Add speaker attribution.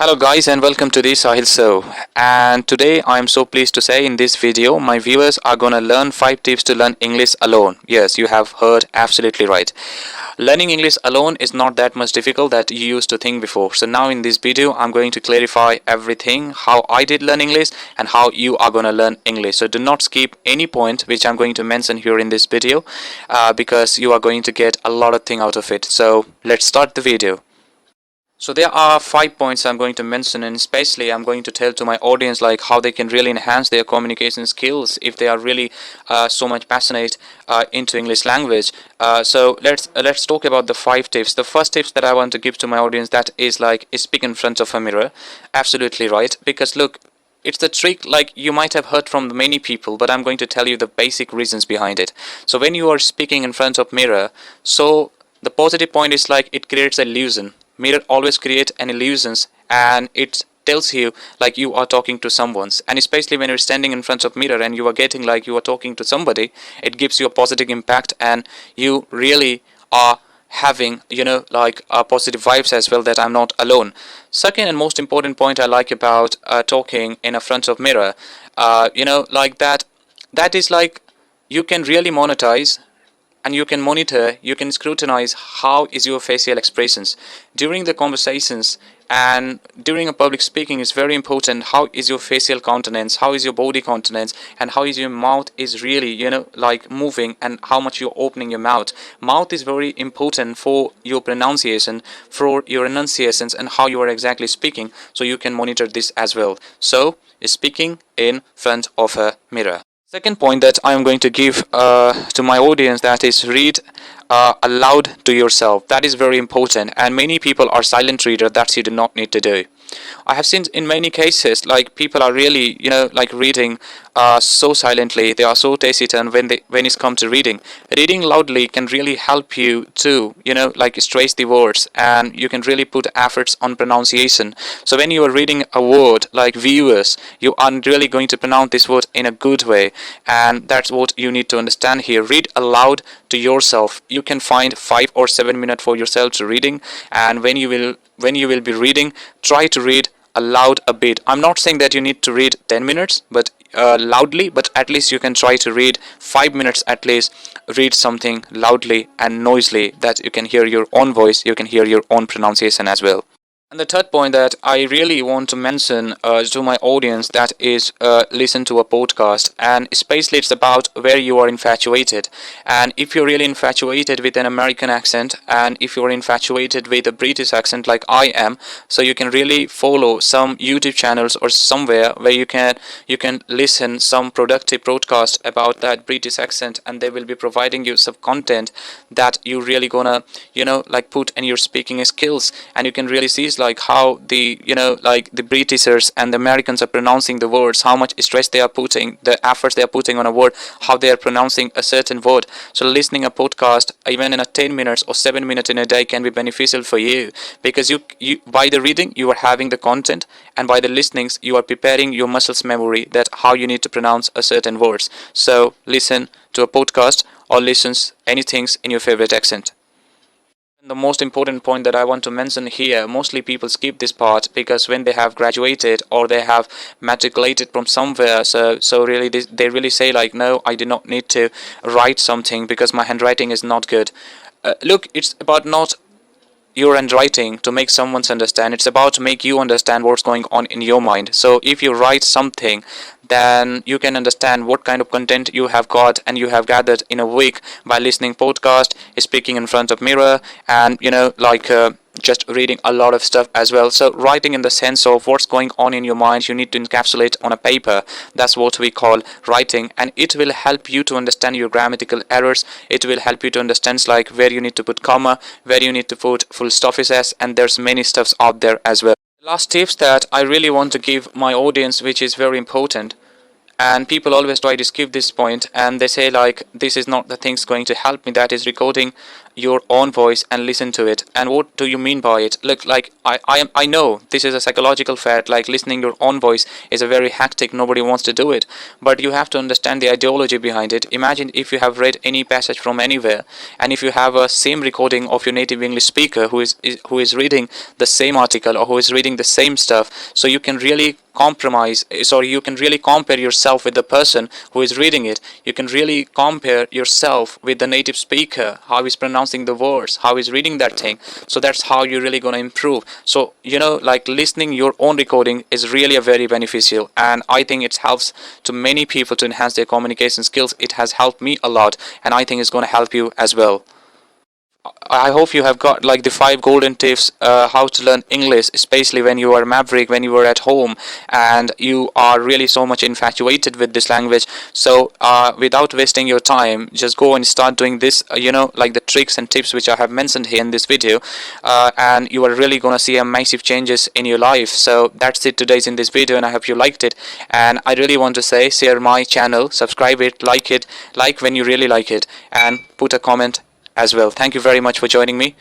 Speaker 1: Hello guys and welcome to the Sahil Show. And today I am so pleased to say in this video my viewers are gonna learn 5 tips to learn English alone. Yes, you have heard absolutely right. Learning English alone is not that much difficult that you used to think before. So now in this video I'm going to clarify everything how I did learn English and how you are gonna learn English. So do not skip any point which I'm going to mention here in this video because you are going to get a lot of thing out of it. So let's start the video. So there are 5 points I'm going to mention, and especially I'm going to tell to my audience like how they can really enhance their communication skills if they are really so much passionate into English language. So let's talk about the 5 tips. The first tips that I want to give to my audience, that is like speak in front of a mirror. Absolutely right, because look, it's the trick like you might have heard from many people, but I'm going to tell you the basic reasons behind it. So when you are speaking in front of mirror, so the positive point is like it creates illusion. Mirror always create an illusions, and it tells you like you are talking to someone's, and especially when you're standing in front of mirror and you are getting like you are talking to somebody, it gives you a positive impact, and you really are having like positive vibes as well, that I'm not alone. Second and most important point I like about talking in a front of mirror, like that is like you can really monetize, and you can monitor, you can scrutinize how is your facial expressions during the conversations, and during a public speaking is very important. How is your facial countenance, how is your body countenance, and how is your mouth is really like moving, and how much you're opening your mouth is very important for your pronunciation, for your enunciations, and how you are exactly speaking. So you can monitor this as well. So speaking in front of a mirror. Second point that I am going to give to my audience, that is read aloud to yourself. That is very important, and many people are silent reader. That you do not need to do. I have seen in many cases like people are really like reading so silently. They are so taciturn when it's come to reading. Reading loudly can really help you to like stress the words, and you can really put efforts on pronunciation. So when you are reading a word like viewers, you are really going to pronounce this word in a good way, and that's what you need to understand here. Read aloud to yourself. You can find 5 or 7 minutes for yourself to reading, and when you will be reading, try to read aloud a bit. I'm not saying that you need to read 10 minutes but loudly, but at least you can try to read 5 minutes at least. Read something loudly and noisily, that you can hear your own voice, you can hear your own pronunciation as well. And the third point that I really want to mention to my audience, that is listen to a podcast, and especially it's about where you are infatuated. And if you're really infatuated with an American accent, and if you're infatuated with a British accent like I am, so you can really follow some YouTube channels or somewhere where you can listen some productive broadcast about that British accent, and they will be providing you some content that you really gonna like put in your speaking skills, and you can really see like how the like the Britishers and the Americans are pronouncing the words, how much stress they are putting, the efforts they are putting on a word, how they are pronouncing a certain word. So listening a podcast even in a 10 minutes or 7 minutes in a day can be beneficial for you, because you by the reading you are having the content, and by the listenings you are preparing your muscles memory, that how you need to pronounce a certain words. So listen to a podcast or listens anything in your favorite accent. The most important point that I want to mention here, mostly people skip this part because when they have graduated or they have matriculated from somewhere, so really they really say like, no, I do not need to write something because my handwriting is not good. Look, it's about not your handwriting to make someone understand, it's about to make you understand what's going on in your mind. So if you write something, then you can understand what kind of content you have got and you have gathered in a week by listening podcast, speaking in front of mirror, and like just reading a lot of stuff as well. So writing in the sense of what's going on in your mind, you need to encapsulate on a paper. That's what we call writing, and it will help you to understand your grammatical errors. It will help you to understand like where you need to put comma, where you need to put full stoppages, and there's many stuffs out there as well. The last tips that I really want to give my audience, which is very important, And people always try to skip this point, and they say like, this is not the things going to help me, that is recording your own voice and listen to it. And what do you mean by it? Look, like I know this is a psychological fact, like listening your own voice is a very hectic, nobody wants to do it, but you have to understand the ideology behind it. Imagine if you have read any passage from anywhere, and if you have a same recording of your native English speaker who is reading the same article, or who is reading the same stuff, so you can really you can really compare yourself with the person who is reading it. You can really compare yourself with the native speaker, how he's pronouncing the words, how he's reading that thing. So that's how you're really going to improve. So like listening your own recording is really a very beneficial, and I think it helps to many people to enhance their communication skills. It has helped me a lot, and I think it's going to help you as well. I hope you have got like the 5 golden tips how to learn English, especially when you are maverick, when you are at home, and you are really so much infatuated with this language. So without wasting your time, just go and start doing this, like the tricks and tips which I have mentioned here in this video, and you are really gonna see a massive changes in your life. So that's it today's in this video, and I hope you liked it. And I really want to say, share my channel, subscribe it, like when you really like it, and put a comment as well. Thank you very much for joining me.